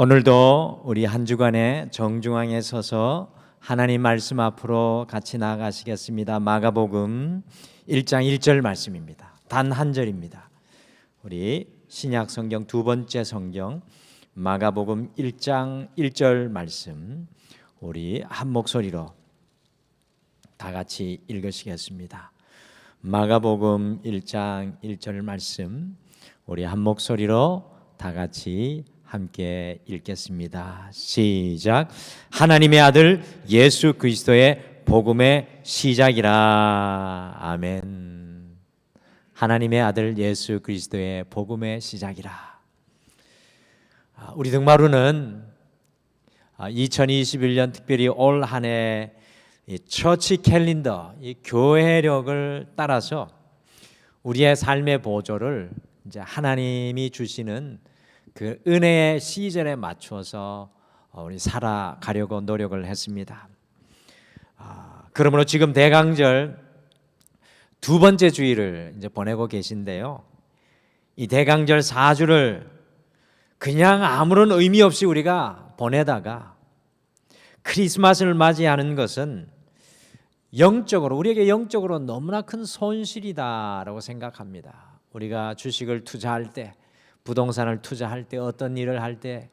오늘도 우리 한 주간의 정중앙에 서서 하나님 말씀 앞으로 같이 나아가시겠습니다. 마가복음 1장 1절 말씀입니다. 단 한 절입니다. 우리 신약 성경 두 번째 성경 마가복음 1장 1절 말씀 우리 한 목소리로 다 같이 읽으시겠습니다. 마가복음 1장 1절 말씀 우리 한 목소리로 다 같이 함께 읽겠습니다. 시작. 하나님의 아들 예수 그리스도의 복음의 시작이라. 아멘. 하나님의 아들 예수 그리스도의 복음의 시작이라. 우리 등마루는 2021년 특별히 올 한 해 처치 캘린더, 이 교회력을 따라서 우리의 삶의 보조를 이제 하나님이 주시는 그 은혜의 시즌에 맞추어서 우리 살아가려고 노력을 했습니다. 그러므로 지금 대강절 두 번째 주일을 이제 보내고 계신데요. 이 대강절 4주를 그냥 아무런 의미 없이 우리가 보내다가 크리스마스를 맞이하는 것은 우리에게 영적으로 너무나 큰 손실이다라고 생각합니다. 우리가 주식을 투자할 때, 부동산을 투자할 때, 어떤 일을 할 때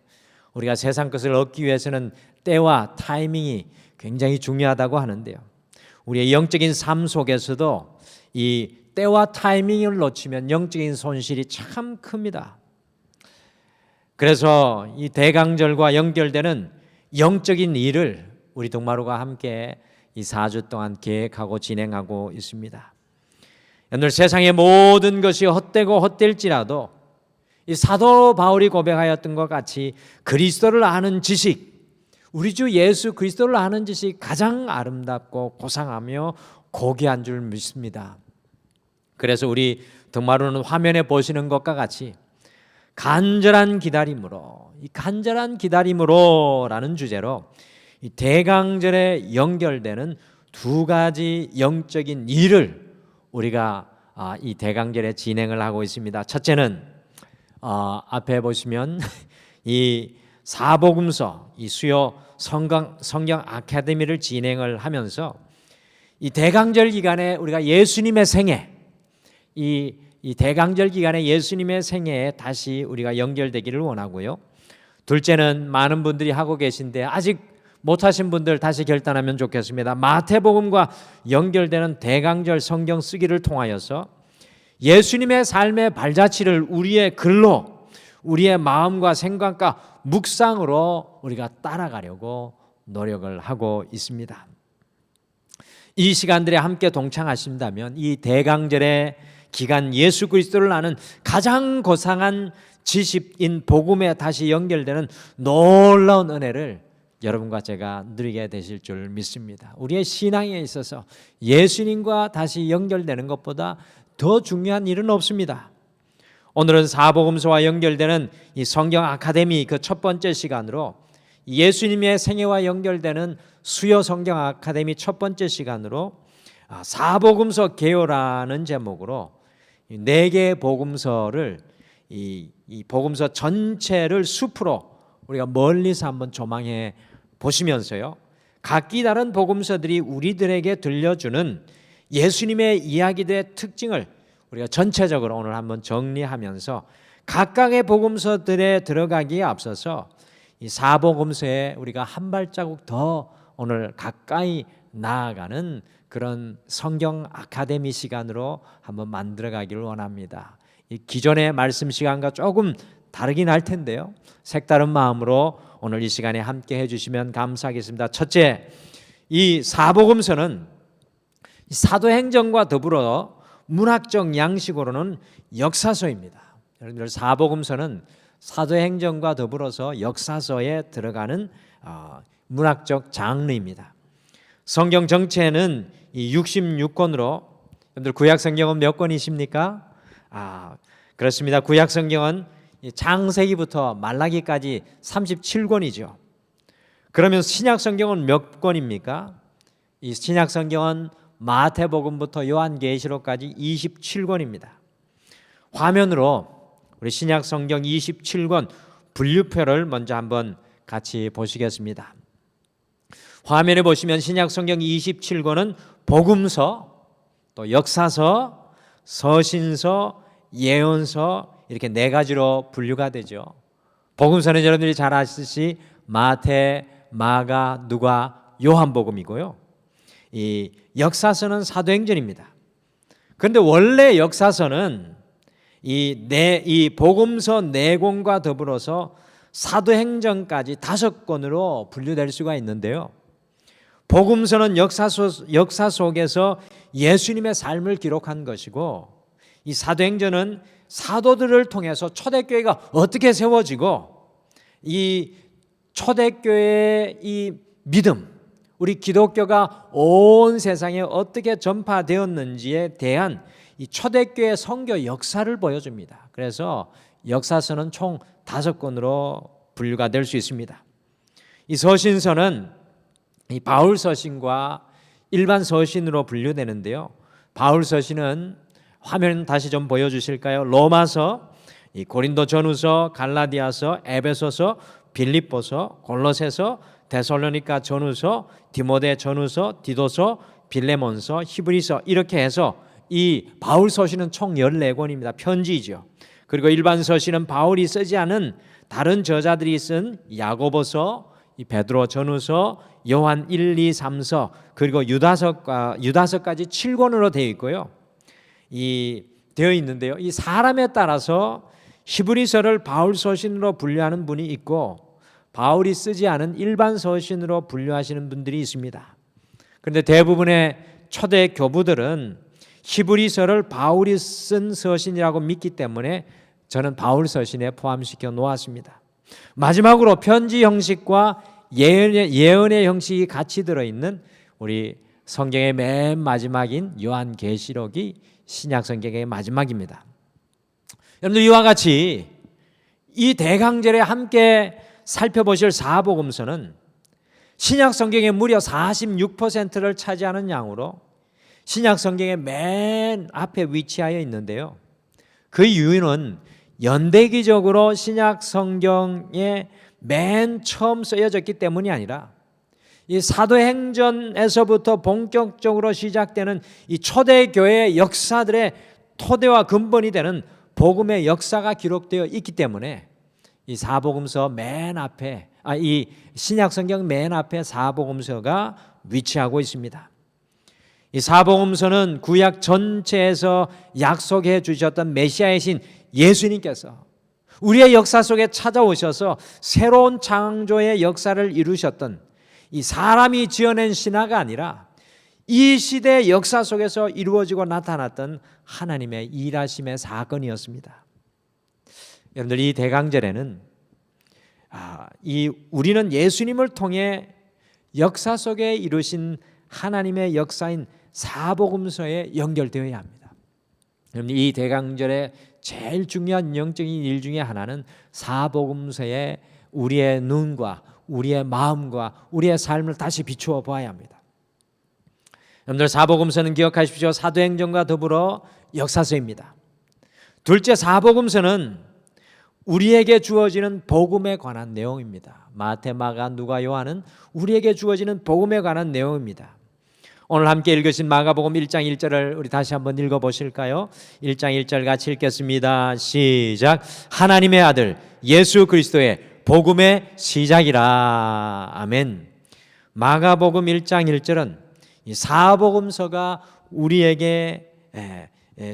우리가 세상 것을 얻기 위해서는 때와 타이밍이 굉장히 중요하다고 하는데요. 우리의 영적인 삶 속에서도 이 때와 타이밍을 놓치면 영적인 손실이 참 큽니다. 그래서 이 대강절과 연결되는 영적인 일을 우리 동마루가 함께 이 4주 동안 계획하고 진행하고 있습니다. 오늘 세상의 모든 것이 헛되고 헛될지라도 이 사도 바울이 고백하였던 것 같이 그리스도를 아는 지식, 우리 주 예수 그리스도를 아는 지식이 가장 아름답고 고상하며 고귀한 줄 믿습니다. 그래서 우리 등마루는 화면에 보시는 것과 같이 간절한 기다림으로라는 주제로 이 대강절에 연결되는 두 가지 영적인 일을 우리가 이 대강절에 진행을 하고 있습니다. 첫째는 앞에 보시면 이 사복음서, 이 수요 성경 아카데미를 진행을 하면서 이 대강절 기간에 우리가 예수님의 생애, 이 대강절 기간에 예수님의 생애에 다시 우리가 연결되기를 원하고요. 둘째는 많은 분들이 하고 계신데 아직 못하신 분들 다시 결단하면 좋겠습니다. 마태복음과 연결되는 대강절 성경 쓰기를 통하여서 예수님의 삶의 발자취를 우리의 글로, 우리의 마음과 생각과 묵상으로 우리가 따라가려고 노력을 하고 있습니다. 이 시간들에 함께 동참하신다면 이 대강절의 기간 예수 그리스도를 아는 가장 고상한 지식인 복음에 다시 연결되는 놀라운 은혜를 여러분과 제가 누리게 되실 줄 믿습니다. 우리의 신앙에 있어서 예수님과 다시 연결되는 것보다 더 중요한 일은 없습니다. 오늘은 사복음서와 연결되는 이 성경 아카데미 그 첫 번째 시간으로 예수님의 생애와 연결되는 수요 성경 아카데미 첫 번째 시간으로 사복음서 개요라는 제목으로 네 개의 복음서를 이 복음서 전체를 숲으로 우리가 멀리서 한번 조망해 보시면서요, 각기 다른 복음서들이 우리들에게 들려주는 예수님의 이야기들의 특징을 우리가 전체적으로 오늘 한번 정리하면서 각각의 복음서들에 들어가기에 앞서서 이 사복음서에 우리가 한 발자국 더 오늘 가까이 나아가는 그런 성경 아카데미 시간으로 한번 만들어가기를 원합니다. 이 기존의 말씀 시간과 조금 다르긴 할 텐데요, 색다른 마음으로 오늘 이 시간에 함께 해주시면 감사하겠습니다. 첫째, 이 사복음서는 사도행전과 더불어 문학적 양식으로는 역사서입니다. 여러분들 사복음서는 사도행전과 더불어서 역사서에 들어가는 문학적 장르입니다. 성경 전체는 이 66권으로, 여러분들 구약 성경은 몇 권이십니까? 그렇습니다. 구약 성경은 창세기부터 말라기까지 37권이죠. 그러면 신약 성경은 몇 권입니까? 이 신약 성경은 마태복음부터 요한계시록까지 27권입니다. 화면으로 우리 신약 성경 27권 분류표를 먼저 한번 같이 보시겠습니다. 화면에 보시면 신약 성경 27권은 복음서, 또 역사서, 서신서, 예언서 이렇게 네 가지로 분류가 되죠. 복음서는 여러분들이 잘 아시듯이 마태, 마가, 누가, 요한복음이고요. 이 역사서는 사도행전입니다. 그런데 원래 역사서는 이 복음서 4권과 더불어서 사도행전까지 5권으로 분류될 수가 있는데요. 복음서는 역사 속에서 예수님의 삶을 기록한 것이고, 이 사도행전은 사도들을 통해서 초대교회가 어떻게 세워지고 이 초대교회의 이 믿음, 우리 기독교가 온 세상에 어떻게 전파되었는지에 대한 이 초대교회 선교 역사를 보여줍니다. 그래서 역사서는 총 5권으로 분류가 될 수 있습니다. 이 서신서는 이 바울 서신과 일반 서신으로 분류되는데요. 바울 서신은 화면 다시 좀 보여주실까요? 로마서, 이 고린도 전후서, 갈라디아서, 에베소서, 빌립보서, 골로새서, 데살로니가 전후서, 디모데 전후서, 디도서, 빌레몬서, 히브리서 이렇게 해서 이 바울 서신은 총 14권입니다. 편지죠. 그리고 일반 서신은 바울이 쓰지 않은 다른 저자들이 쓴 야고보서, 이 베드로 전후서, 요한 1, 2, 3서 그리고 유다서까지 7권으로 되어 있고요. 되어 있는데요. 이 사람에 따라서 히브리서를 바울 서신으로 분류하는 분이 있고 바울이 쓰지 않은 일반 서신으로 분류하시는 분들이 있습니다. 그런데 대부분의 초대 교부들은 히브리서를 바울이 쓴 서신이라고 믿기 때문에 저는 바울 서신에 포함시켜 놓았습니다. 마지막으로 편지 형식과 예언의 형식이 같이 들어있는 우리 성경의 맨 마지막인 요한계시록이 신약 성경의 마지막입니다. 여러분들 이와 같이 이 대강절에 함께 살펴보실 사복음서는 신약 성경의 무려 46%를 차지하는 양으로 신약 성경의 맨 앞에 위치하여 있는데요. 그 이유는 연대기적으로 신약 성경에 맨 처음 쓰여졌기 때문이 아니라 이 사도행전에서부터 본격적으로 시작되는 이 초대교회의 역사들의 토대와 근본이 되는 복음의 역사가 기록되어 있기 때문에 이 사복음서 맨 앞에 이 신약 성경 맨 앞에 사복음서가 위치하고 있습니다. 이 사복음서는 구약 전체에서 약속해 주셨던 메시아의 신 예수님께서 우리의 역사 속에 찾아오셔서 새로운 창조의 역사를 이루셨던 이 사람이 지어낸 신화가 아니라 이 시대의 역사 속에서 이루어지고 나타났던 하나님의 일하심의 사건이었습니다. 여러분들 이 대강절에는 우리는 예수님을 통해 역사 속에 이루신 하나님의 역사인 사복음서에 연결되어야 합니다. 여러분 이 대강절에 제일 중요한 영적인 일 중에 하나는 사복음서에 우리의 눈과 우리의 마음과 우리의 삶을 다시 비추어 보아야 합니다. 여러분들 사복음서는 기억하십시오. 사도행전과 더불어 역사서입니다. 둘째, 사복음서는 우리에게 주어지는 복음에 관한 내용입니다. 마태, 마가, 누가, 요한은 우리에게 주어지는 복음에 관한 내용입니다. 오늘 함께 읽으신 마가복음 1장 1절을 우리 다시 한번 읽어보실까요? 1장 1절 같이 읽겠습니다. 시작. 하나님의 아들 예수 그리스도의 복음의 시작이라. 아멘. 마가복음 1장 1절은 이 사복음서가 우리에게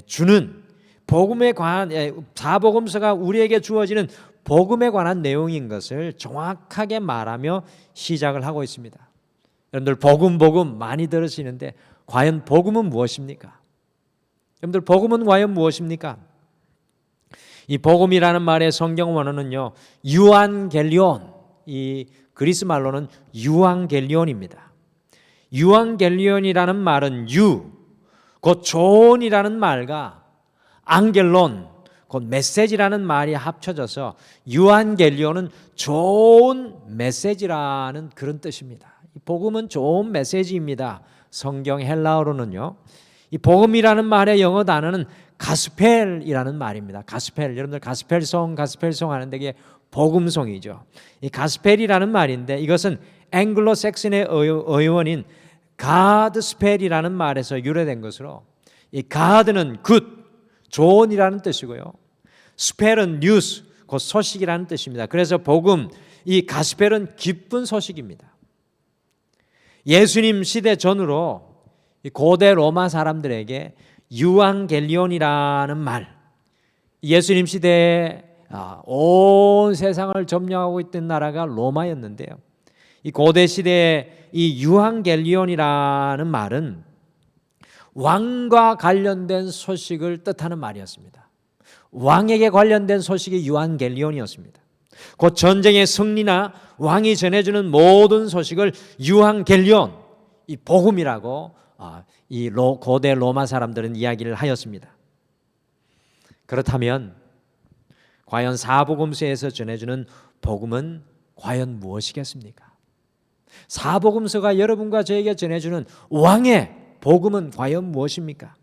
주는 복음에 관한 사복음서가 우리에게 주어지는 복음에 관한 내용인 것을 정확하게 말하며 시작을 하고 있습니다. 여러분들 복음 많이 들으시는데 과연 복음은 무엇입니까? 여러분들 복음은 과연 무엇입니까? 이 복음이라는 말의 성경 원어는요 유앙겔리온, 이 그리스 말로는 유앙겔리온입니다. 유앙겔리온이라는 말은 곧 좋은이라는 말과 앙겔론, 곧 메시지라는 말이 합쳐져서 유앙겔리온은 좋은 메시지라는 그런 뜻입니다. 이 복음은 좋은 메시지입니다. 성경 헬라어로는요. 이 복음이라는 말의 영어 단어는 가스펠이라는 말입니다. 가스펠, 여러분들 가스펠송 하는데 이게 복음송이죠. 이 가스펠이라는 말인데 이것은 앵글로색슨의 어원인 가드스펠이라는 말에서 유래된 것으로, 이 가드는 굿, 좋은이라는 뜻이고요, 스펠은 뉴스, 곧 소식이라는 뜻입니다. 그래서 복음, 이 가스펠은 기쁜 소식입니다. 예수님 시대 전후로 고대 로마 사람들에게 유앙겔리온이라는 말, 예수님 시대에 온 세상을 점령하고 있던 나라가 로마였는데요, 이 고대 시대에 이 유앙겔리온이라는 말은 왕과 관련된 소식을 뜻하는 말이었습니다. 왕에게 관련된 소식이 유앙겔리온이었습니다. 곧 전쟁의 승리나 왕이 전해주는 모든 소식을 유앙겔리온, 이 복음이라고 이 고대 로마 사람들은 이야기를 하였습니다. 그렇다면 과연 사복음서에서 전해주는 복음은 과연 무엇이겠습니까? 사복음서가 여러분과 저에게 전해주는 왕의 복음은 과연 무엇입니까?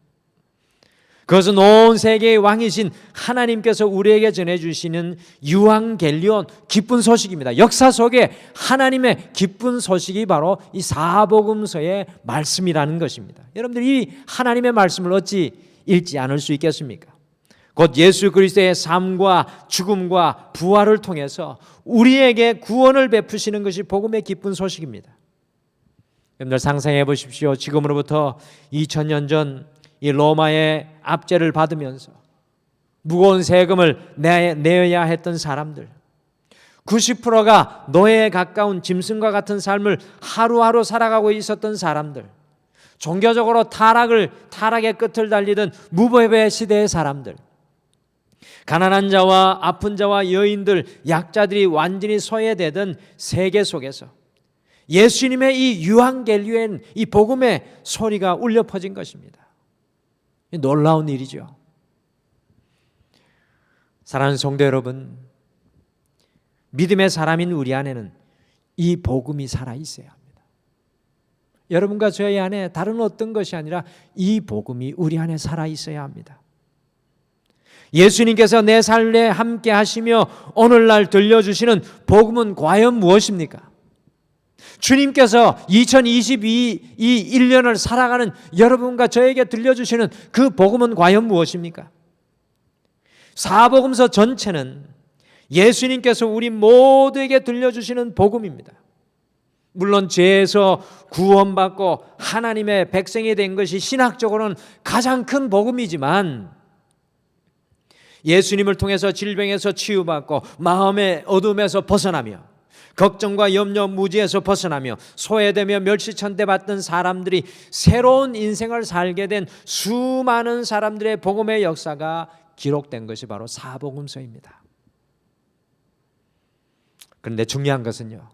그것은 온 세계의 왕이신 하나님께서 우리에게 전해주시는 유앙겔리온, 기쁜 소식입니다. 역사 속에 하나님의 기쁜 소식이 바로 이 사복음서의 말씀이라는 것입니다. 여러분들 이 하나님의 말씀을 어찌 읽지 않을 수 있겠습니까? 곧 예수 그리스도의 삶과 죽음과 부활을 통해서 우리에게 구원을 베푸시는 것이 복음의 기쁜 소식입니다. 여러분들 상상해 보십시오. 지금으로부터 2000년 전 이 로마의 압제를 받으면서 무거운 세금을 내어야 했던 사람들, 90%가 노예에 가까운 짐승과 같은 삶을 하루하루 살아가고 있었던 사람들, 종교적으로 타락의 끝을 달리던 무법의 시대의 사람들, 가난한 자와 아픈 자와 여인들, 약자들이 완전히 소외되던 세계 속에서 예수님의 이 유앙겔리온, 이 복음의 소리가 울려 퍼진 것입니다. 놀라운 일이죠. 사랑하는 성도 여러분, 믿음의 사람인 우리 안에는 이 복음이 살아 있어야 합니다. 여러분과 저희 안에 다른 어떤 것이 아니라 이 복음이 우리 안에 살아 있어야 합니다. 예수님께서 내 삶에 함께 하시며 오늘날 들려주시는 복음은 과연 무엇입니까? 주님께서 2022 이 1년을 살아가는 여러분과 저에게 들려주시는 그 복음은 과연 무엇입니까? 사복음서 전체는 예수님께서 우리 모두에게 들려주시는 복음입니다. 물론 죄에서 구원받고 하나님의 백성이 된 것이 신학적으로는 가장 큰 복음이지만, 예수님을 통해서 질병에서 치유받고 마음의 어둠에서 벗어나며 걱정과 염려 무지에서 벗어나며 소외되며 멸시천대 받던 사람들이 새로운 인생을 살게 된 수많은 사람들의 복음의 역사가 기록된 것이 바로 사복음서입니다. 그런데 중요한 것은요,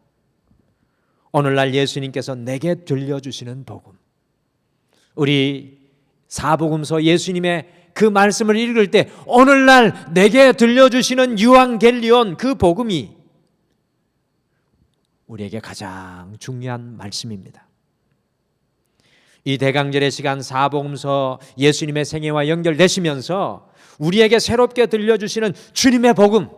오늘날 예수님께서 내게 들려주시는 복음, 우리 사복음서 예수님의 그 말씀을 읽을 때 오늘날 내게 들려주시는 유앙겔리온, 그 복음이 우리에게 가장 중요한 말씀입니다. 이 대강절의 시간 사복음서 예수님의 생애와 연결되시면서 우리에게 새롭게 들려주시는 주님의 복음,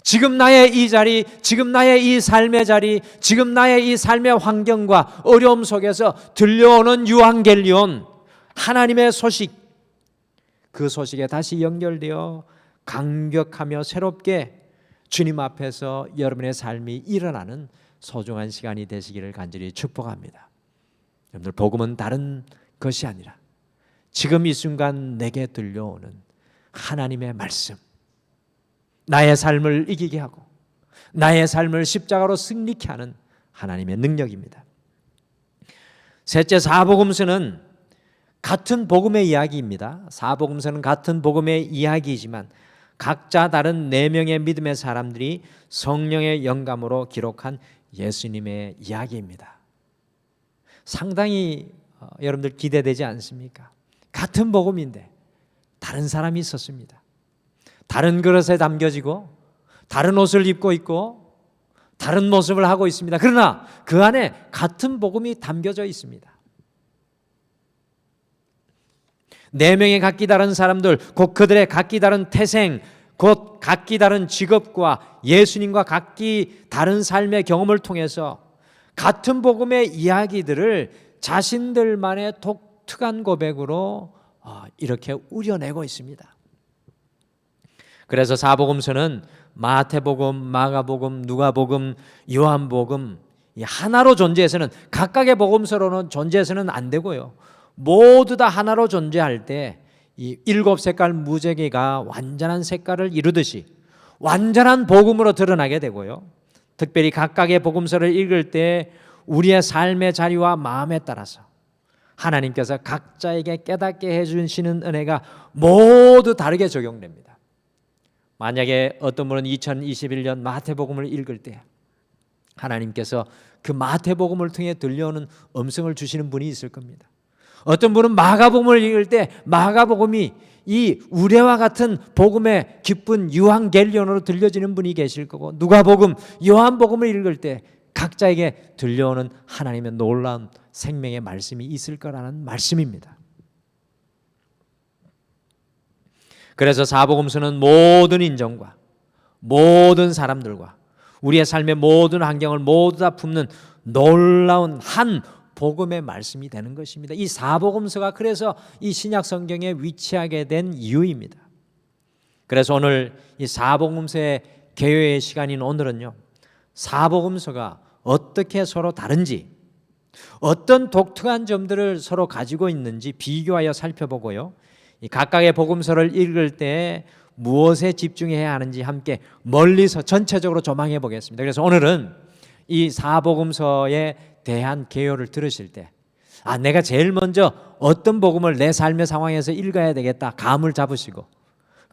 지금 나의 이 자리, 지금 나의 이 삶의 자리, 지금 나의 이 삶의 환경과 어려움 속에서 들려오는 유앙겔리온, 하나님의 소식, 그 소식에 다시 연결되어 감격하며 새롭게 주님 앞에서 여러분의 삶이 일어나는 소중한 시간이 되시기를 간절히 축복합니다. 여러분들, 복음은 다른 것이 아니라 지금 이 순간 내게 들려오는 하나님의 말씀, 나의 삶을 이기게 하고 나의 삶을 십자가로 승리케 하는 하나님의 능력입니다. 셋째, 사복음서는 같은 복음의 이야기입니다. 사복음서는 같은 복음의 이야기이지만 각자 다른 4명의 믿음의 사람들이 성령의 영감으로 기록한 예수님의 이야기입니다. 상당히 여러분들 기대되지 않습니까? 같은 복음인데 다른 사람이 있었습니다. 다른 그릇에 담겨지고 다른 옷을 입고 있고 다른 모습을 하고 있습니다. 그러나 그 안에 같은 복음이 담겨져 있습니다. 4명의 각기 다른 사람들, 곧 그들의 각기 다른 태생, 곧 각기 다른 직업과 예수님과 각기 다른 삶의 경험을 통해서 같은 복음의 이야기들을 자신들만의 독특한 고백으로 이렇게 우려내고 있습니다. 그래서 사복음서는 마태복음, 마가복음, 누가복음, 요한복음 이 하나로 존재해서는, 각각의 복음서로는 존재해서는 안 되고요, 모두 다 하나로 존재할 때 이 7색깔 무지개가 완전한 색깔을 이루듯이 완전한 복음으로 드러나게 되고요, 특별히 각각의 복음서를 읽을 때 우리의 삶의 자리와 마음에 따라서 하나님께서 각자에게 깨닫게 해주시는 은혜가 모두 다르게 적용됩니다. 만약에 어떤 분은 2021년 마태복음을 읽을 때 하나님께서 그 마태복음을 통해 들려오는 음성을 주시는 분이 있을 겁니다. 어떤 분은 마가복음을 읽을 때 마가복음이 이 우레와 같은 복음의 기쁜 유한겔리온으로 들려지는 분이 계실 거고, 누가복음, 요한복음을 읽을 때 각자에게 들려오는 하나님의 놀라운 생명의 말씀이 있을 거라는 말씀입니다. 그래서 사복음서는 모든 인종과 모든 사람들과 우리의 삶의 모든 환경을 모두 다 품는 놀라운 한 복음의 말씀이 되는 것입니다. 이 사복음서가 그래서 이 신약 성경에 위치하게 된 이유입니다. 그래서 오늘 이 사복음서의 개요의 시간인 오늘은요, 사복음서가 어떻게 서로 다른지, 어떤 독특한 점들을 서로 가지고 있는지 비교하여 살펴보고요, 이 각각의 복음서를 읽을 때 무엇에 집중해야 하는지 함께 멀리서 전체적으로 조망해 보겠습니다. 그래서 오늘은 이 사복음서에 대한 개요를 들으실 때 내가 제일 먼저 어떤 복음을 내 삶의 상황에서 읽어야 되겠다 감을 잡으시고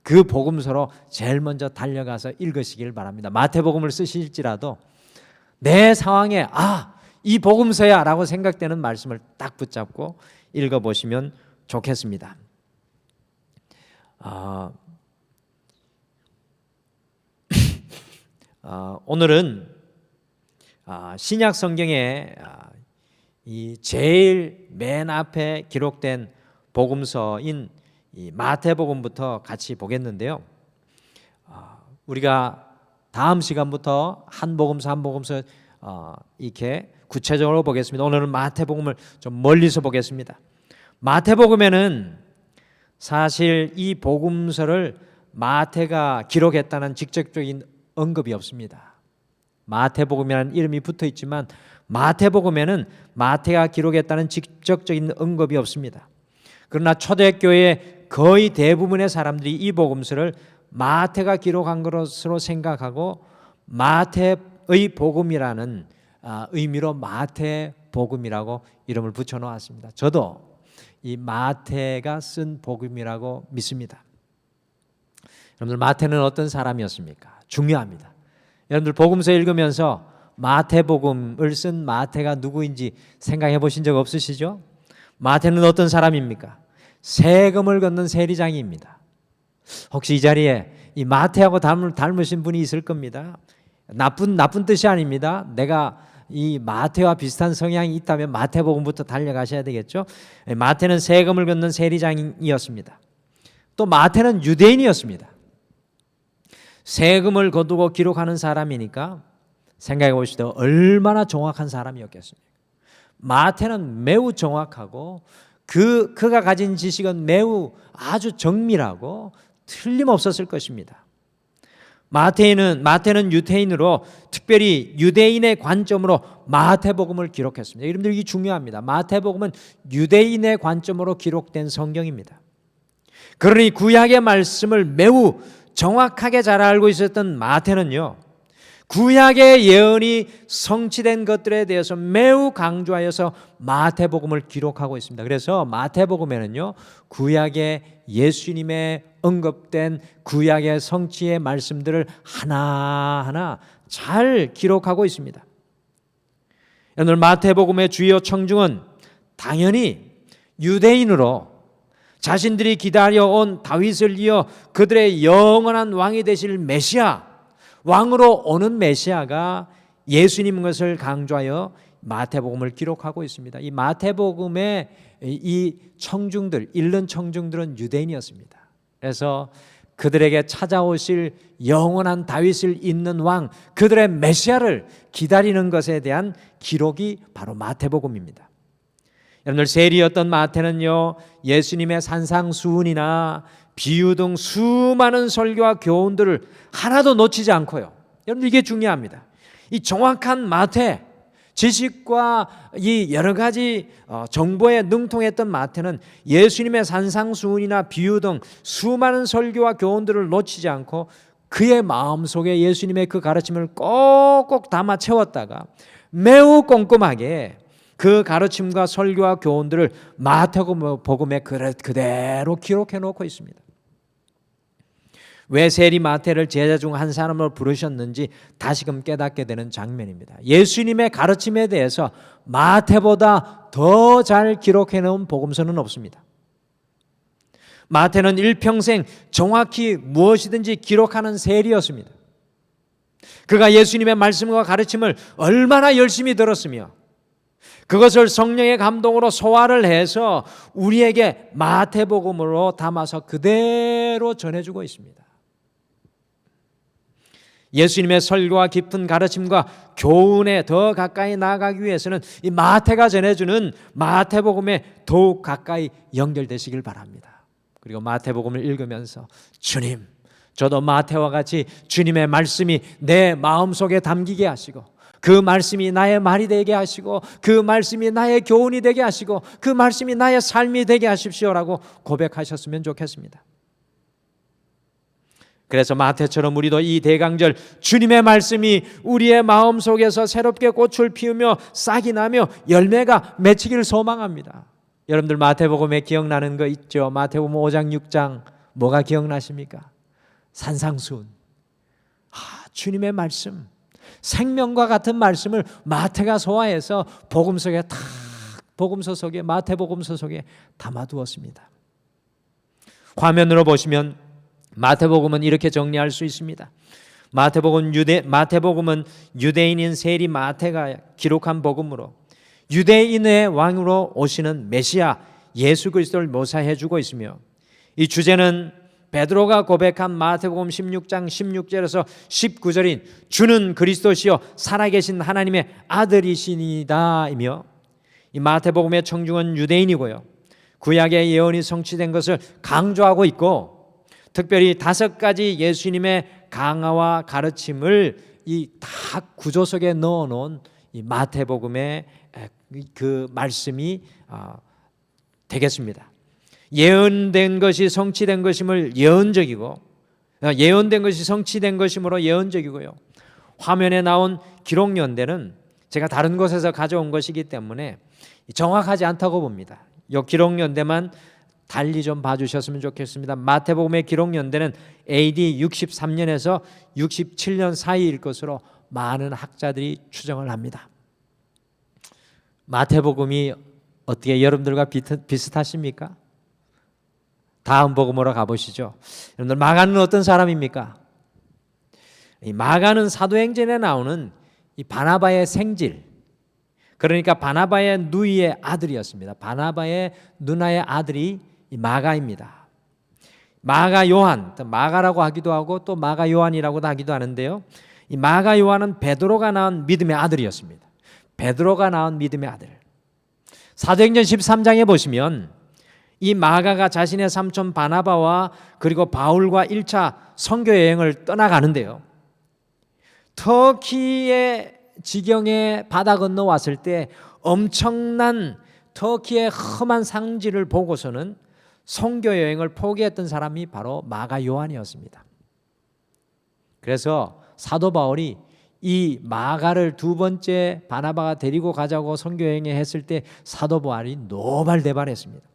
그 복음서로 제일 먼저 달려가서 읽으시길 바랍니다. 마태복음을 쓰실지라도 내 상황에 이 복음서야 라고 생각되는 말씀을 딱 붙잡고 읽어보시면 좋겠습니다. 오늘은 신약 성경에 이 제일 맨 앞에 기록된 복음서인 이 마태복음부터 같이 보겠는데요, 우리가 다음 시간부터 한 복음서 한 복음서 이렇게 구체적으로 보겠습니다. 오늘은 마태복음을 좀 멀리서 보겠습니다. 마태복음에는 사실 이 복음서를 마태가 기록했다는 직접적인 언급이 없습니다. 마태복음이라는 이름이 붙어 있지만 마태복음에는 마태가 기록했다는 직접적인 언급이 없습니다. 그러나 초대교회 거의 대부분의 사람들이 이 복음서를 마태가 기록한 것으로 생각하고 마태의 복음이라는 의미로 마태복음이라고 이름을 붙여 놓았습니다. 저도 이 마태가 쓴 복음이라고 믿습니다. 여러분들, 마태는 어떤 사람이었습니까? 중요합니다. 여러분들 복음서 읽으면서 마태복음을 쓴 마태가 누구인지 생각해 보신 적 없으시죠? 마태는 어떤 사람입니까? 세금을 걷는 세리장입니다. 혹시 이 자리에 이 마태하고 닮으신 분이 있을 겁니다. 나쁜 뜻이 아닙니다. 내가 이 마태와 비슷한 성향이 있다면 마태복음부터 달려가셔야 되겠죠. 마태는 세금을 걷는 세리장이었습니다. 또 마태는 유대인이었습니다. 세금을 거두고 기록하는 사람이니까 생각해 보시죠. 얼마나 정확한 사람이었겠습니까? 마태는 매우 정확하고 그가 가진 지식은 매우 아주 정밀하고 틀림없었을 것입니다. 마태는 유대인으로 특별히 유대인의 관점으로 마태복음을 기록했습니다. 여러분들, 이게 중요합니다. 마태복음은 유대인의 관점으로 기록된 성경입니다. 그러니 구약의 말씀을 매우 정확하게 잘 알고 있었던 마태는요, 구약의 예언이 성취된 것들에 대해서 매우 강조하여서 마태복음을 기록하고 있습니다. 그래서 마태복음에는요, 구약의 예수님의 언급된 구약의 성취의 말씀들을 하나하나 잘 기록하고 있습니다. 오늘 마태복음의 주요 청중은 당연히 유대인으로 자신들이 기다려온 다윗을 이어 그들의 영원한 왕이 되실 메시아, 왕으로 오는 메시아가 예수님인 것을 강조하여 마태복음을 기록하고 있습니다. 이 마태복음의 이 청중들, 읽는 청중들은 유대인이었습니다. 그래서 그들에게 찾아오실 영원한 다윗을 잇는 왕, 그들의 메시아를 기다리는 것에 대한 기록이 바로 마태복음입니다. 여러분들, 세리였던 마태는요, 예수님의 산상수훈이나 비유 등 수많은 설교와 교훈들을 하나도 놓치지 않고요. 여러분, 이게 중요합니다. 이 정확한 마태, 지식과 이 여러 가지 정보에 능통했던 마태는 예수님의 산상수훈이나 비유 등 수많은 설교와 교훈들을 놓치지 않고 그의 마음속에 예수님의 그 가르침을 꼭꼭 담아 채웠다가 매우 꼼꼼하게 그 가르침과 설교와 교훈들을 마태복음에 그대로 기록해 놓고 있습니다. 왜 세리 마태를 제자 중 한 사람으로 부르셨는지 다시금 깨닫게 되는 장면입니다. 예수님의 가르침에 대해서 마태보다 더 잘 기록해 놓은 복음서는 없습니다. 마태는 일평생 정확히 무엇이든지 기록하는 세리였습니다. 그가 예수님의 말씀과 가르침을 얼마나 열심히 들었으며 그것을 성령의 감동으로 소화를 해서 우리에게 마태복음으로 담아서 그대로 전해주고 있습니다. 예수님의 설교와 깊은 가르침과 교훈에 더 가까이 나아가기 위해서는 이 마태가 전해주는 마태복음에 더욱 가까이 연결되시길 바랍니다. 그리고 마태복음을 읽으면서 주님, 저도 마태와 같이 주님의 말씀이 내 마음속에 담기게 하시고 그 말씀이 나의 말이 되게 하시고 그 말씀이 나의 교훈이 되게 하시고 그 말씀이 나의 삶이 되게 하십시오라고 고백하셨으면 좋겠습니다. 그래서 마태처럼 우리도 이 대강절 주님의 말씀이 우리의 마음속에서 새롭게 꽃을 피우며 싹이 나며 열매가 맺히기를 소망합니다. 여러분들, 마태복음에 기억나는 거 있죠? 마태복음 5장 6장 뭐가 기억나십니까? 산상수훈. 주님의 말씀, 생명과 같은 말씀을 마태가 소화해서 복음서에 복음서 속에, 마태복음서 속에 담아두었습니다. 화면으로 보시면 마태복음은 이렇게 정리할 수 있습니다. 마태복음은 유대인인 세리 마태가 기록한 복음으로 유대인의 왕으로 오시는 메시아 예수 그리스도를 묘사해 주고 있으며, 이 주제는 베드로가 고백한 마태복음 16장 16절에서 19절인 주는 그리스도시요 살아계신 하나님의 아들이시니다이며, 이 마태복음의 청중은 유대인이고요, 구약의 예언이 성취된 것을 강조하고 있고, 특별히 5가지 예수님의 강화와 가르침을 이 다 구조 속에 넣어놓은 이 마태복음의 그 말씀이 되겠습니다. 예언된 것이 성취된 것임을 예언적이고, 예언된 것이 성취된 것이므로 예언적이고요, 화면에 나온 기록 연대는 제가 다른 곳에서 가져온 것이기 때문에 정확하지 않다고 봅니다. 이 기록 연대만 달리 좀 봐주셨으면 좋겠습니다. 마태복음의 기록 연대는 AD 63년에서 67년 사이일 것으로 많은 학자들이 추정을 합니다. 마태복음이 어떻게 여러분들과 비슷하십니까? 다음 복음으로 가보시죠. 여러분들, 마가는 어떤 사람입니까? 이 마가는 사도행전에 나오는 이 바나바의 생질, 그러니까 바나바의 누이의 아들이었습니다. 바나바의 누나의 아들이 이 마가입니다. 마가 요한, 마가라고 하기도 하고 또 마가 요한이라고도 하기도 하는데요, 이 마가 요한은 베드로가 낳은 믿음의 아들이었습니다. 베드로가 낳은 믿음의 아들. 사도행전 13장에 보시면 이 마가가 자신의 삼촌 바나바와 그리고 바울과 1차 선교 여행을 떠나가는데요, 터키의 지경에 바다 건너 왔을 때 엄청난 터키의 험한 상지를 보고서는 선교 여행을 포기했던 사람이 바로 마가 요한이었습니다. 그래서 사도 바울이 이 마가를 2번째 바나바가 데리고 가자고 선교 여행에 했을 때 사도 바울이 노발대발했습니다.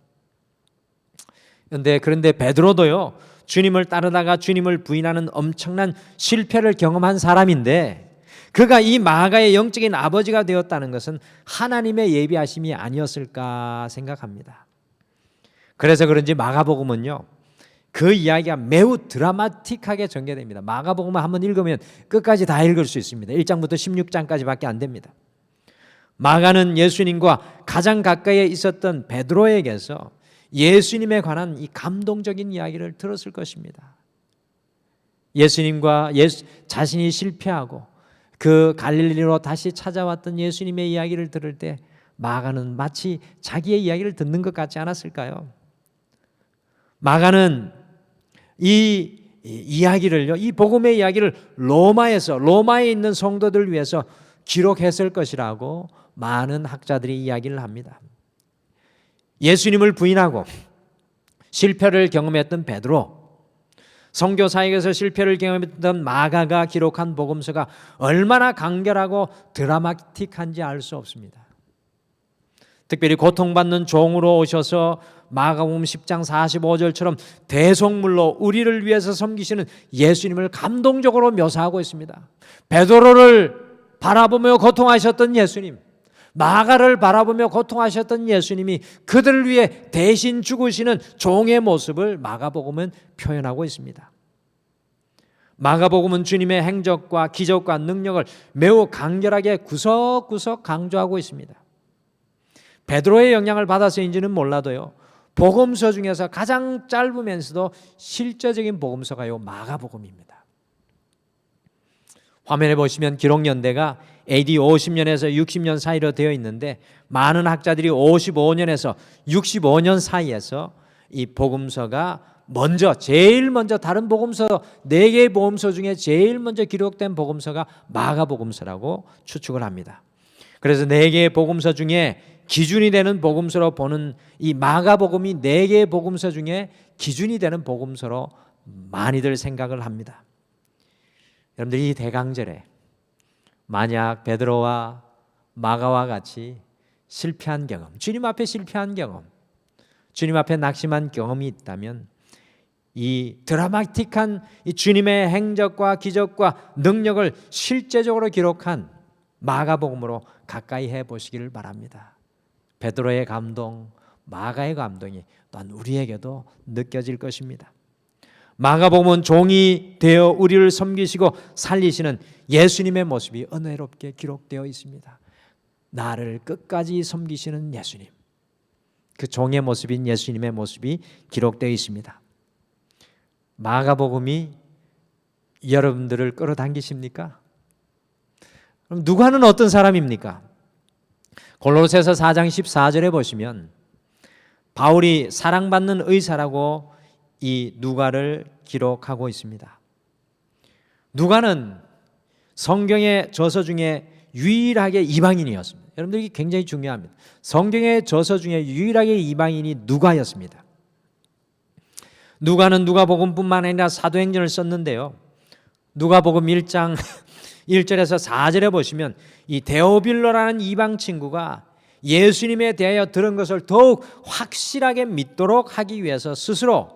그런데 베드로도요, 주님을 따르다가 주님을 부인하는 엄청난 실패를 경험한 사람인데, 그가 이 마가의 영적인 아버지가 되었다는 것은 하나님의 예비하심이 아니었을까 생각합니다. 그래서 그런지 마가복음은요, 그 이야기가 매우 드라마틱하게 전개됩니다. 마가복음을 한번 읽으면 끝까지 다 읽을 수 있습니다. 1장부터 16장까지밖에 안 됩니다. 마가는 예수님과 가장 가까이에 있었던 베드로에게서 예수님에 관한 이 감동적인 이야기를 들었을 것입니다. 예수님과 자신이 실패하고 그 갈릴리로 다시 찾아왔던 예수님의 이야기를 들을 때 마가는 마치 자기의 이야기를 듣는 것 같지 않았을까요? 마가는 이 이야기를요, 이 복음의 이야기를 로마에 있는 성도들 위해서 기록했을 것이라고 많은 학자들이 이야기를 합니다. 예수님을 부인하고 실패를 경험했던 베드로, 선교사역에서 실패를 경험했던 마가가 기록한 복음서가 얼마나 간결하고 드라마틱한지 알 수 없습니다. 특별히 고통받는 종으로 오셔서 마가복음 10장 45절처럼 대속물로 우리를 위해서 섬기시는 예수님을 감동적으로 묘사하고 있습니다. 베드로를 바라보며 고통하셨던 예수님, 마가를 바라보며 고통하셨던 예수님이 그들을 위해 대신 죽으시는 종의 모습을 마가복음은 표현하고 있습니다. 마가복음은 주님의 행적과 기적과 능력을 매우 간결하게 구석구석 강조하고 있습니다. 베드로의 영향을 받아서인지는 몰라도요, 복음서 중에서 가장 짧으면서도 실제적인 복음서가요, 마가복음입니다. 화면에 보시면 기록 연대가 AD 50년에서 60년 사이로 되어 있는데, 많은 학자들이 55년에서 65년 사이에서 이 복음서가 제일 먼저 다른 복음서 4개의 복음서 중에 제일 먼저 기록된 복음서가 마가복음서라고 추측을 합니다. 그래서 4개의 복음서 중에 기준이 되는 복음서로 보는 이 마가복음이 4개의 복음서 중에 기준이 되는 복음서로 많이들 생각을 합니다. 여러분들, 이 대강절에 만약 베드로와 마가와 같이 실패한 경험, 주님 앞에 실패한 경험, 주님 앞에 낙심한 경험이 있다면 이 드라마틱한 이 주님의 행적과 기적과 능력을 실제적으로 기록한 마가복음으로 가까이 해보시기를 바랍니다. 베드로의 감동, 마가의 감동이 또한 우리에게도 느껴질 것입니다. 마가복음은 종이 되어 우리를 섬기시고 살리시는 예수님의 모습이 은혜롭게 기록되어 있습니다. 나를 끝까지 섬기시는 예수님, 그 종의 모습인 예수님의 모습이 기록되어 있습니다. 마가복음이 여러분들을 끌어당기십니까? 그럼 누가는 어떤 사람입니까? 골로새서 4장 14절에 보시면 바울이 사랑받는 의사라고 이 누가를 기록하고 있습니다. 누가는 성경의 저서 중에 유일하게 이방인이었습니다. 여러분들, 이게 굉장히 중요합니다. 성경의 저서 중에 유일하게 이방인이 누가였습니다. 누가는 누가복음뿐만 아니라 사도행전을 썼는데요, 누가복음 1장 1절에서 4절에 보시면 이 데오빌로라는 이방 친구가 예수님에 대하여 들은 것을 더욱 확실하게 믿도록 하기 위해서 스스로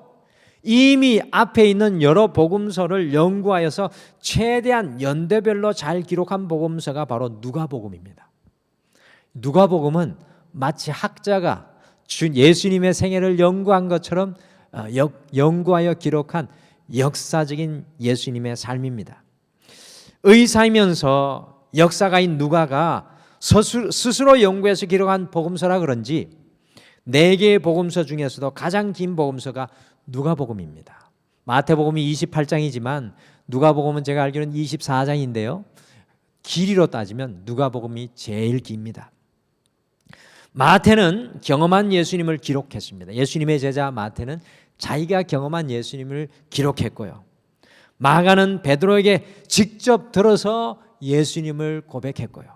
이미 앞에 있는 여러 복음서를 연구하여서 최대한 연대별로 잘 기록한 복음서가 바로 누가복음입니다. 누가복음은 마치 학자가 예수님의 생애를 연구한 것처럼 연구하여 기록한 역사적인 예수님의 삶입니다. 의사이면서 역사가인 누가가 스스로 연구해서 기록한 복음서라 그런지 4개의 복음서 중에서도 가장 긴 복음서가 누가복음입니다. 마태복음이 28장이지만 누가복음은 제가 알기로는 24장인데요, 길이로 따지면 누가복음이 제일 깁니다. 마태는 경험한 예수님을 기록했습니다. 예수님의 제자 마태는 자기가 경험한 예수님을 기록했고요, 마가는 베드로에게 직접 들어서 예수님을 고백했고요,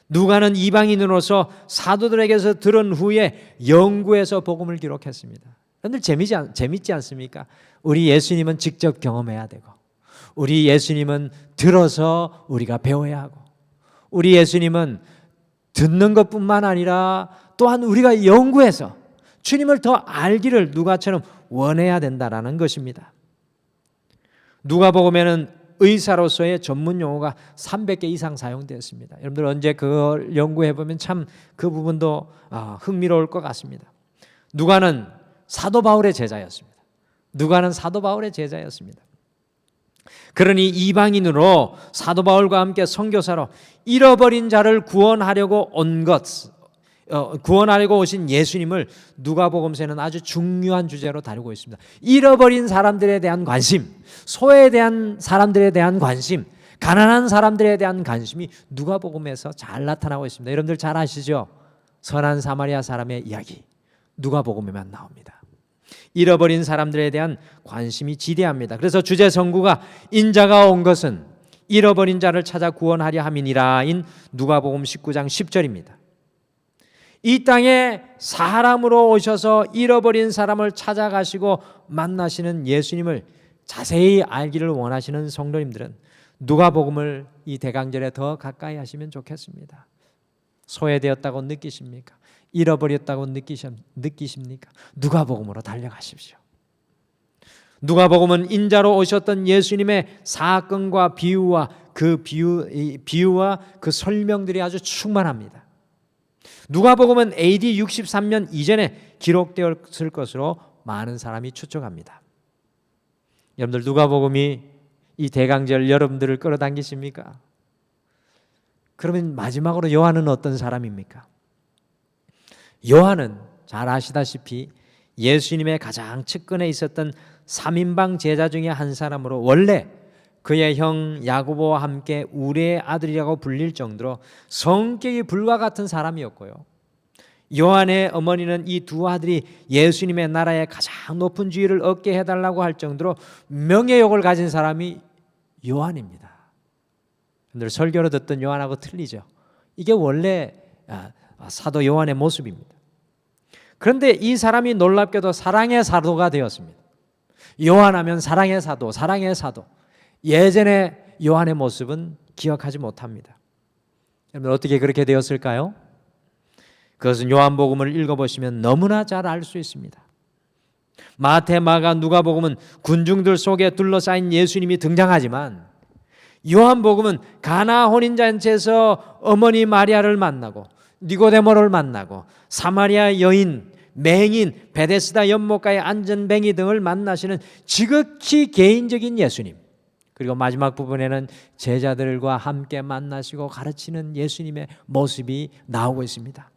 누가는 이방인으로서 사도들에게서 들은 후에 연구해서 복음을 기록했습니다. 그런데 재밌지 않습니까? 우리 예수님은 직접 경험해야 되고, 우리 예수님은 들어서 우리가 배워야 하고, 우리 예수님은 듣는 것뿐만 아니라 또한 우리가 연구해서 주님을 더 알기를 누가처럼 원해야 된다라는 것입니다. 누가복음에는 의사로서의 전문 용어가 300개 이상 사용되었습니다. 여러분들 언제 그걸 연구해 보면 참 그 부분도 흥미로울 것 같습니다. 누가는 사도 바울의 제자였습니다. 그러니 이방인으로 사도 바울과 함께 선교사로 잃어버린 자를 구원하려고 온 것, 구원하려고 오신 예수님을 누가복음서에는 아주 중요한 주제로 다루고 있습니다. 잃어버린 사람들에 대한 관심, 소외된 사람들에 대한 관심, 가난한 사람들에 대한 관심이 누가복음에서 잘 나타나고 있습니다. 여러분들 잘 아시죠? 선한 사마리아 사람의 이야기, 누가복음에만 나옵니다. 잃어버린 사람들에 대한 관심이 지대합니다. 그래서 주제 성구가 인자가 온 것은 잃어버린 자를 찾아 구원하려 함이니라인 누가복음 19장 10절입니다. 이 땅에 사람으로 오셔서 잃어버린 사람을 찾아가시고 만나시는 예수님을 자세히 알기를 원하시는 성도님들은 누가복음을 이 대강절에 더 가까이 하시면 좋겠습니다. 소외되었다고 느끼십니까? 잃어버렸다고 느끼십니까? 누가복음으로 달려가십시오. 누가복음은 인자로 오셨던 예수님의 사건과 비유와 그 설명들이 아주 충만합니다. 누가복음은 AD 63년 이전에 기록되었을 것으로 많은 사람이 추측합니다. 여러분들 누가복음이 이 대강절 여러분들을 끌어당기십니까? 그러면 마지막으로 요한은 어떤 사람입니까? 요한은 잘 아시다시피 예수님의 가장 측근에 있었던 3인방 제자 중에 한 사람으로 원래 그의 형 야고보와 함께 우리의 아들이라고 불릴 정도로 성격이 불과 같은 사람이었고요. 요한의 어머니는 이 두 아들이 예수님의 나라에 가장 높은 지위를 얻게 해달라고 할 정도로 명예욕을 가진 사람이 요한입니다. 여러분들 설교로 듣던 요한하고 틀리죠. 이게 원래 사도 요한의 모습입니다. 그런데 이 사람이 놀랍게도 사랑의 사도가 되었습니다. 요한하면 사랑의 사도, 사랑의 사도. 예전에 요한의 모습은 기억하지 못합니다. 여러분 어떻게 그렇게 되었을까요? 그것은 요한복음을 읽어보시면 너무나 잘 알 수 있습니다. 마태, 마가, 누가복음은 군중들 속에 둘러싸인 예수님이 등장하지만 요한복음은 가나 혼인잔치에서 어머니 마리아를 만나고 니고데모를 만나고 사마리아 여인, 맹인, 베데스다 연못가의 안전뱅이 등을 만나시는 지극히 개인적인 예수님, 그리고 마지막 부분에는 제자들과 함께 만나시고 가르치는 예수님의 모습이 나오고 있습니다.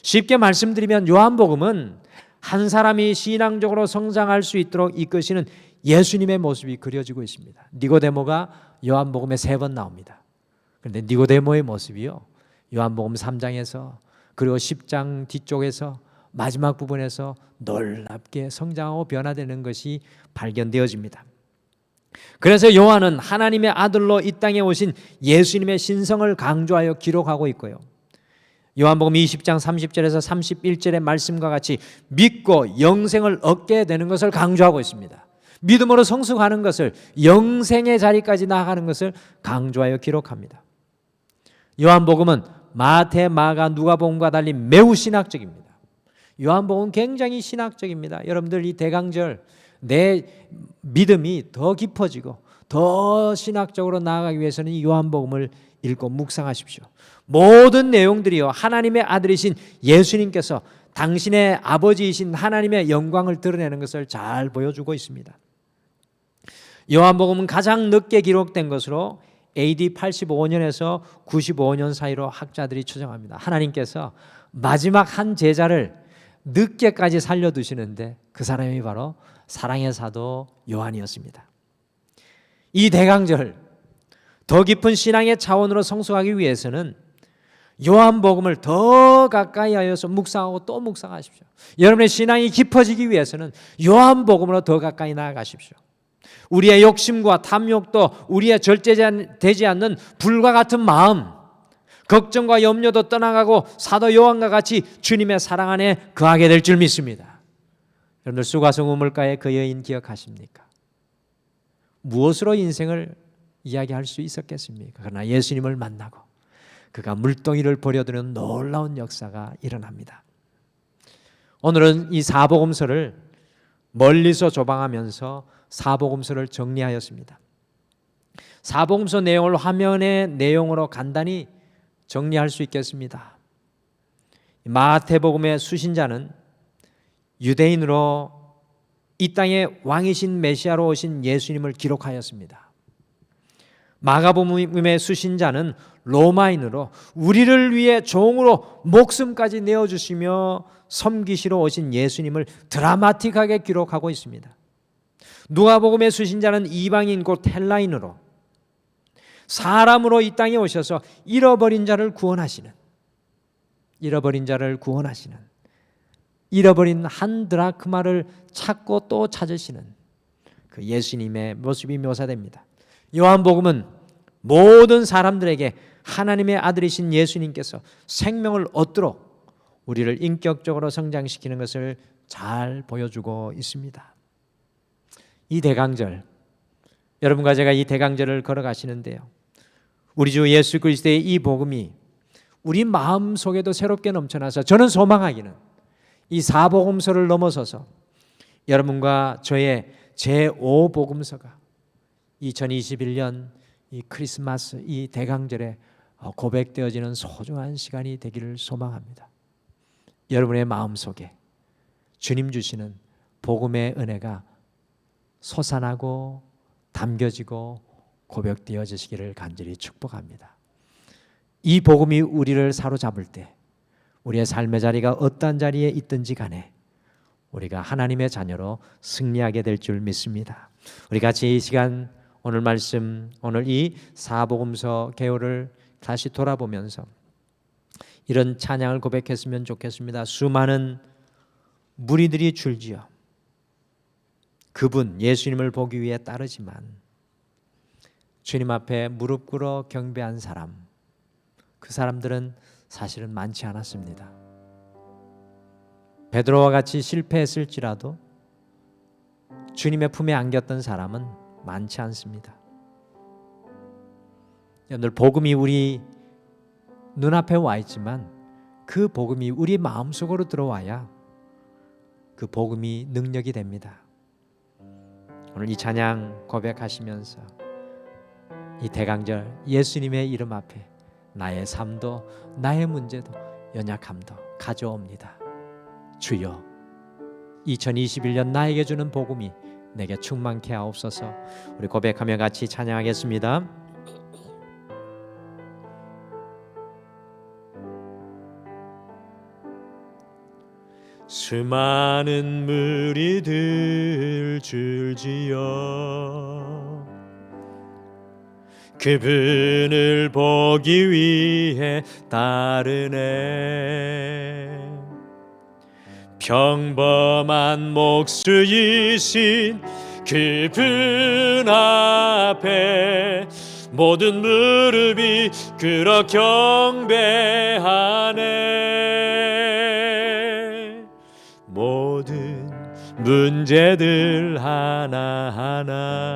쉽게 말씀드리면 요한복음은 한 사람이 신앙적으로 성장할 수 있도록 이끄시는 예수님의 모습이 그려지고 있습니다. 니고데모가 요한복음에 3번 나옵니다. 그런데 니고데모의 모습이요, 요한복음 3장에서 그리고 10장 뒤쪽에서 마지막 부분에서 놀랍게 성장하고 변화되는 것이 발견되어집니다. 그래서 요한은 하나님의 아들로 이 땅에 오신 예수님의 신성을 강조하여 기록하고 있고요. 요한복음 20장 30절에서 31절의 말씀과 같이 믿고 영생을 얻게 되는 것을 강조하고 있습니다. 믿음으로 성숙하는 것을, 영생의 자리까지 나아가는 것을 강조하여 기록합니다. 요한복음은 마태, 마가, 누가복음과 달리 매우 신학적입니다. 요한복음은 굉장히 신학적입니다. 여러분들 이 대강절 내 믿음이 더 깊어지고 더 신학적으로 나아가기 위해서는 이 요한복음을 읽고 묵상하십시오. 모든 내용들이요, 하나님의 아들이신 예수님께서 당신의 아버지이신 하나님의 영광을 드러내는 것을 잘 보여주고 있습니다. 요한복음은 가장 늦게 기록된 것으로 AD 85년에서 95년 사이로 학자들이 추정합니다. 하나님께서 마지막 한 제자를 늦게까지 살려두시는데 그 사람이 바로 사랑의 사도 요한이었습니다. 이 대강절 더 깊은 신앙의 차원으로 성숙하기 위해서는 요한복음을 더 가까이 하여서 묵상하고 또 묵상하십시오. 여러분의 신앙이 깊어지기 위해서는 요한복음으로 더 가까이 나아가십시오. 우리의 욕심과 탐욕도 우리의 절제되지 않는 불과 같은 마음, 걱정과 염려도 떠나가고 사도 요한과 같이 주님의 사랑 안에 거하게 될 줄 믿습니다. 여러분들 수가성 우물가의 그 여인 기억하십니까? 무엇으로 인생을 이야기할 수 있었겠습니까? 그러나 예수님을 만나고 그가 물동이를 버려두는 놀라운 역사가 일어납니다. 오늘은 이 사복음서를 멀리서 조방하면서 사복음서를 정리하였습니다. 사복음서 내용을 화면의 내용으로 간단히 정리할 수 있겠습니다. 마태복음의 수신자는 유대인으로 이 땅에 왕이신 메시아로 오신 예수님을 기록하였습니다. 마가복음의 수신자는 로마인으로 우리를 위해 종으로 목숨까지 내어주시며 섬기시러 오신 예수님을 드라마틱하게 기록하고 있습니다. 누가복음의 수신자는 이방인 곧 헬라인으로 사람으로 이 땅에 오셔서 잃어버린 자를 구원하시는 잃어버린 한 드라크마를 찾고 또 찾으시는 그 예수님의 모습이 묘사됩니다. 요한복음은 모든 사람들에게 하나님의 아들이신 예수님께서 생명을 얻도록 우리를 인격적으로 성장시키는 것을 잘 보여주고 있습니다. 이 대강절, 여러분과 제가 이 대강절을 걸어가시는데요, 우리 주 예수 그리스도의 이 복음이 우리 마음속에도 새롭게 넘쳐나서 저는 소망하기는 이 사복음서를 넘어서서 여러분과 저의 제5복음서가 2021년 이 크리스마스 이 대강절에 고백되어지는 소중한 시간이 되기를 소망합니다. 여러분의 마음속에 주님 주시는 복음의 은혜가 솟아나고 담겨지고 고백되어지시기를 간절히 축복합니다. 이 복음이 우리를 사로잡을 때 우리의 삶의 자리가 어떤 자리에 있든지 간에 우리가 하나님의 자녀로 승리하게 될 줄 믿습니다. 우리 같이 이 시간 오늘 말씀, 오늘 이 사복음서 개요를 다시 돌아보면서 이런 찬양을 고백했으면 좋겠습니다. 수많은 무리들이 줄지어 그분 예수님을 보기 위해 따르지만 주님 앞에 무릎 꿇어 경배한 사람, 그 사람들은 사실은 많지 않았습니다. 베드로와 같이 실패했을지라도 주님의 품에 안겼던 사람은 많지 않습니다. 오늘 복음이 우리 눈앞에 와 있지만 그 복음이 우리 마음속으로 들어와야 그 복음이 능력이 됩니다. 오늘 이 찬양 고백하시면서 이 대강절 예수님의 이름 앞에 나의 삶도 나의 문제도 연약함도 가져옵니다. 주여, 2021년 나에게 주는 복음이 내게 충만케 하옵소서. 우리 고백하며 같이 찬양하겠습니다. 수많은 무리들 줄지어 그분을 보기 위해 따르네. 평범한 목수이신 그분 앞에 모든 무릎이 꿇어 경배하네. 모든 문제들 하나하나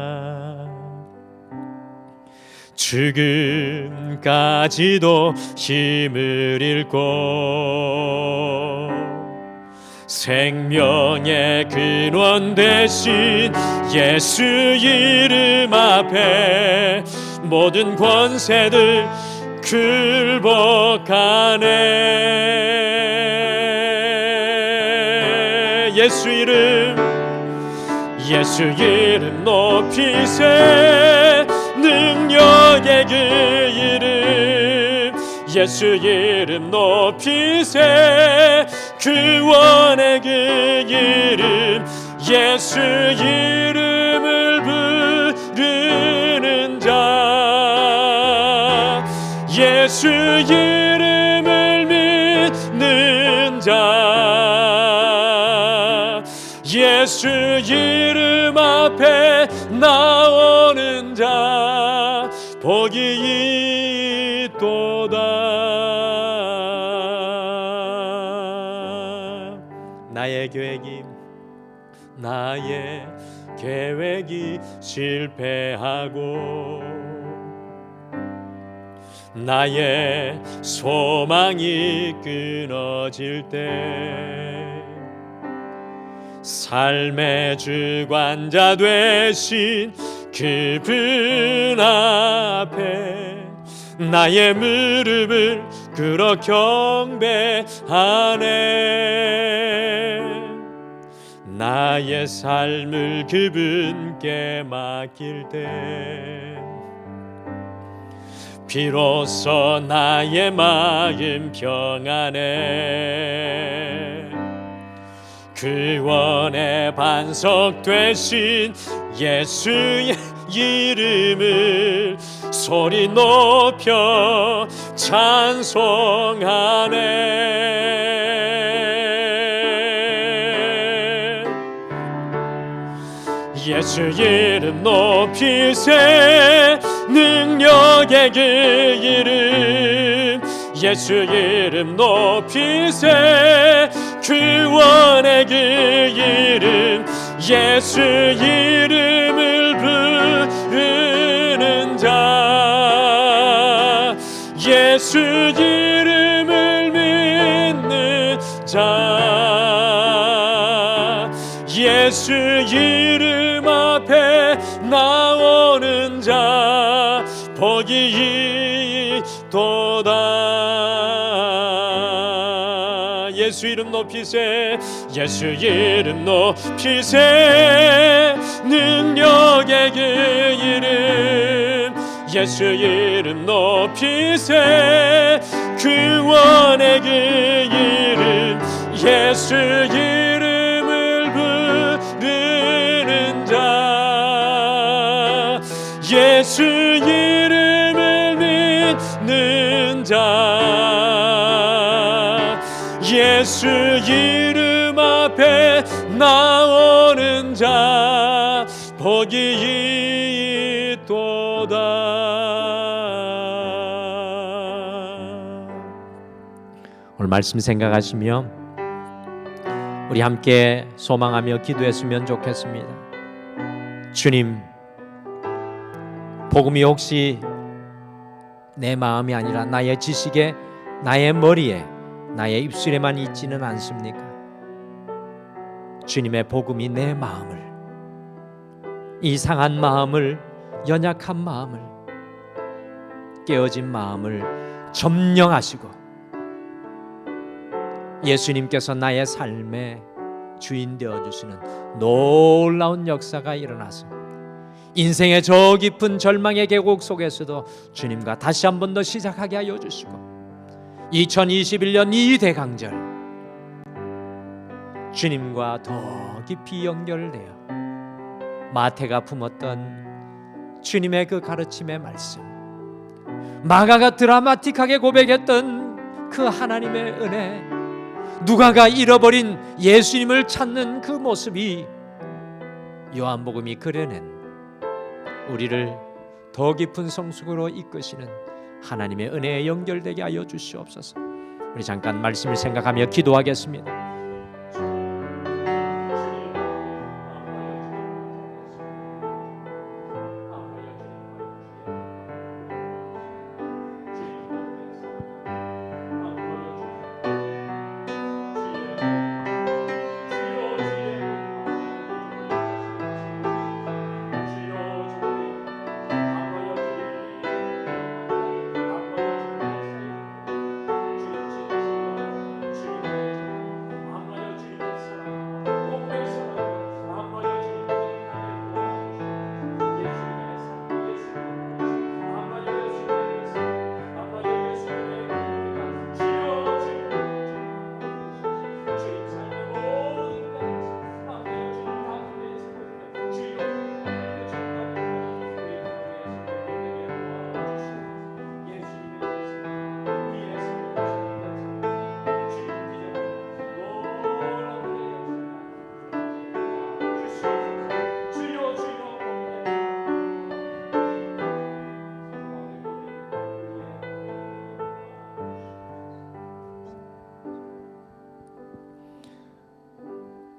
죽음까지도 힘을 잃고 생명의 근원 되신 예수 이름 앞에 모든 권세들 굴복하네. 예수 이름 높이세. 능력의 그 이름 예수 이름 높이세. 구원의 그 이름 예수 이름을 부르는 자, 예수 이름을 믿는 자, 예수 이름 앞에 나오는 자 복이 있도다. 나의 계획이 실패하고 나의 소망이 끊어질 때 삶의 주관자 되신 그분 앞에 나의 무릎을 꿇어 경배하네. 나의 삶을 그분께 맡길 때 비로소 나의 마음 평안해. 구원의 반석 되신 예수의 이름을 소리 높여 찬송하네. 예수 이름 높이세. 능력의 그 이름 예수 이름 높이세. 구원의 그 이름 예수 이름을 부르는 자, 예수 이름을 믿는 자, 예수 이름 앞에 나오는 자 복이 있도다. 예수 이름 높이세. 예수 이름 높이세. 능력의 그 이름 예수 이름 높이세. 구원의 그 이름 예수 이름을 부르는 자, 예수 이름을 믿는 자, 예수 이름 앞에 나오는 자 복이 있도다. 오늘 말씀 생각하시며 우리 함께 소망하며 기도했으면 좋겠습니다. 주님, 복음이 혹시 내 마음이 아니라 나의 지식에, 나의 머리에, 나의 입술에만 있지는 않습니까? 주님의 복음이 내 마음을, 이상한 마음을, 연약한 마음을, 깨어진 마음을 점령하시고 예수님께서 나의 삶의 주인 되어주시는 놀라운 역사가 일어나서 인생의 저 깊은 절망의 계곡 속에서도 주님과 다시 한 번 더 시작하게 하여 주시고 2021년 이 대강절 주님과 더 깊이 연결되어 마태가 품었던 주님의 그 가르침의 말씀, 마가가 드라마틱하게 고백했던 그 하나님의 은혜, 누가가 잃어버린 예수님을 찾는 그 모습이 요한복음이 그려낸 우리를 더 깊은 성숙으로 이끄시는 하나님의 은혜에 연결되게 하여 주시옵소서. 우리 잠깐 말씀을 생각하며 기도하겠습니다.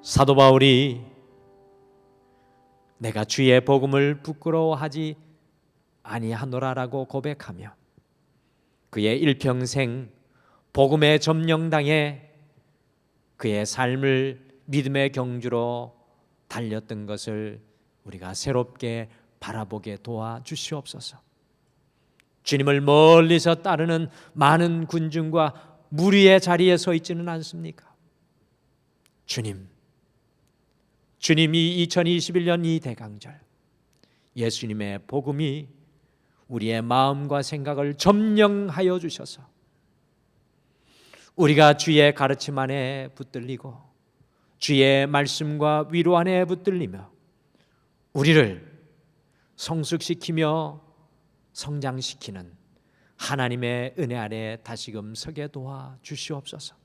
사도 바울이 내가 주의 복음을 부끄러워하지 아니하노라라고 고백하며 그의 일평생 복음의 점령당에 그의 삶을 믿음의 경주로 달렸던 것을 우리가 새롭게 바라보게 도와주시옵소서. 주님을 멀리서 따르는 많은 군중과 무리의 자리에 서 있지는 않습니까? 주님이 2021년 이 대강절 예수님의 복음이 우리의 마음과 생각을 점령하여 주셔서 우리가 주의 가르침 안에 붙들리고 주의 말씀과 위로 안에 붙들리며 우리를 성숙시키며 성장시키는 하나님의 은혜 아래 다시금 서게 도와 주시옵소서.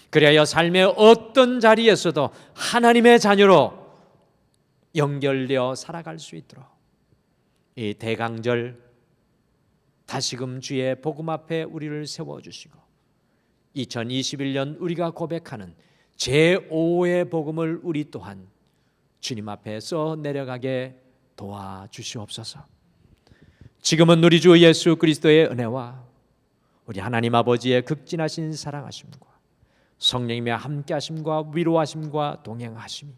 그리하여 삶의 어떤 자리에서도 하나님의 자녀로 연결되어 살아갈 수 있도록 이 대강절 다시금 주의 복음 앞에 우리를 세워주시고 2021년 우리가 고백하는 제5의 복음을 우리 또한 주님 앞에 써 내려가게 도와주시옵소서. 지금은 우리 주 예수 그리스도의 은혜와 우리 하나님 아버지의 극진하신 사랑하심과 성령님의 함께하심과 위로하심과 동행하심이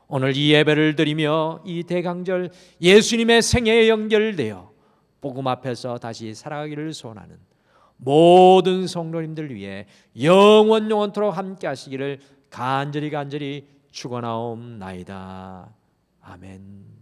오늘 이 예배를 드리며 이 대강절 예수님의 생애에 연결되어 복음 앞에서 다시 살아가기를 소원하는 모든 성도님들 위해 영원토록 함께하시기를 간절히 축원하옵나이다. 아멘.